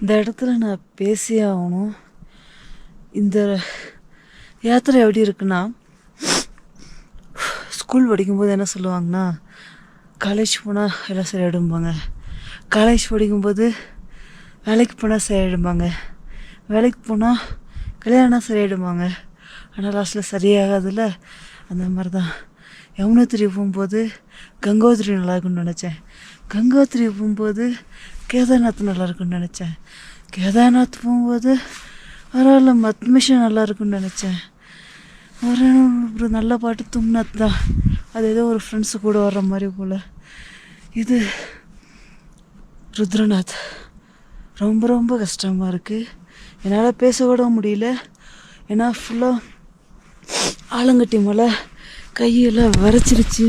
இந்த இடத்துல நான் பேசியே ஆகணும். இந்த யாத்திரை எப்படி இருக்குன்னா, ஸ்கூல் படிக்கும்போது என்ன சொல்லுவாங்கன்னா, காலேஜ் போனால் எல்லாம் சரியாயிடும்பாங்க. காலேஜ் படிக்கும்போது வேலைக்கு போனால் சரியாயிடும்பாங்க. வேலைக்கு போனால் கல்யாணம் சரியாயிடும்பாங்க. ஆனால் லாஸ்ட்டில் சரியாகாதுல்ல. அந்த மாதிரி தான் யமுனோத்திரி போகும்போது கங்கோத்திரி நல்லா இருக்குன்னு நினச்சேன். கங்கோத்திரி போகும்போது கேதார்நாத் நல்லா இருக்குன்னு நினச்சேன். கேதார்நாத் போகும்போது பரவாயில்ல மத்மிஷன் நல்லா இருக்குன்னு நினச்சேன். ஒரு நல்ல பாட்டு தும்னத் தான். அது ஏதோ ஒரு ஃப்ரெண்ட்ஸு கூட வர்ற மாதிரி போல். இது ருத்ரநாத் ரொம்ப ரொம்ப கஷ்டமாக இருக்குது. என்னால் பேசக்கூட முடியல. ஏன்னா ஃபுல்லாக ஆலங்கட்டி மலை கையெல்லாம் விரைச்சிருச்சு.